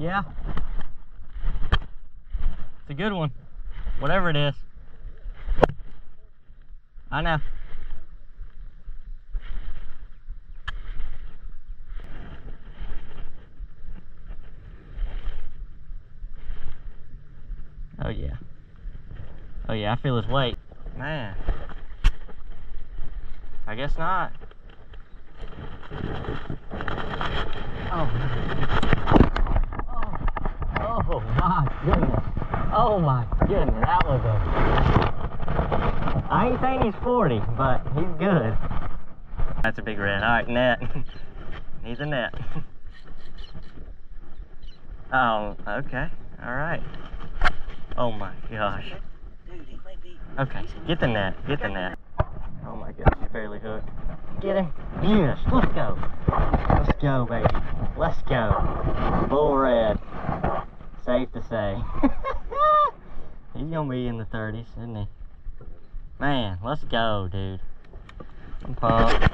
Yeah. It's a good one. Whatever it is. I know. Oh yeah. Oh yeah, I feel his weight. Man. I guess not. Oh. Oh my goodness. Oh my goodness. That was a... I ain't saying he's 40, but he's good. That's a big red. Alright, net. He's a net. Oh, okay. Alright. Oh my gosh. Okay, get the net. Get the net. Oh my gosh, he's barely hooked. Get him. Yes, let's go. Let's go, baby. Let's go. Bull red. Safe to say. He's gonna be in the 30s, isn't he? Man, let's go, dude. I'm pumped.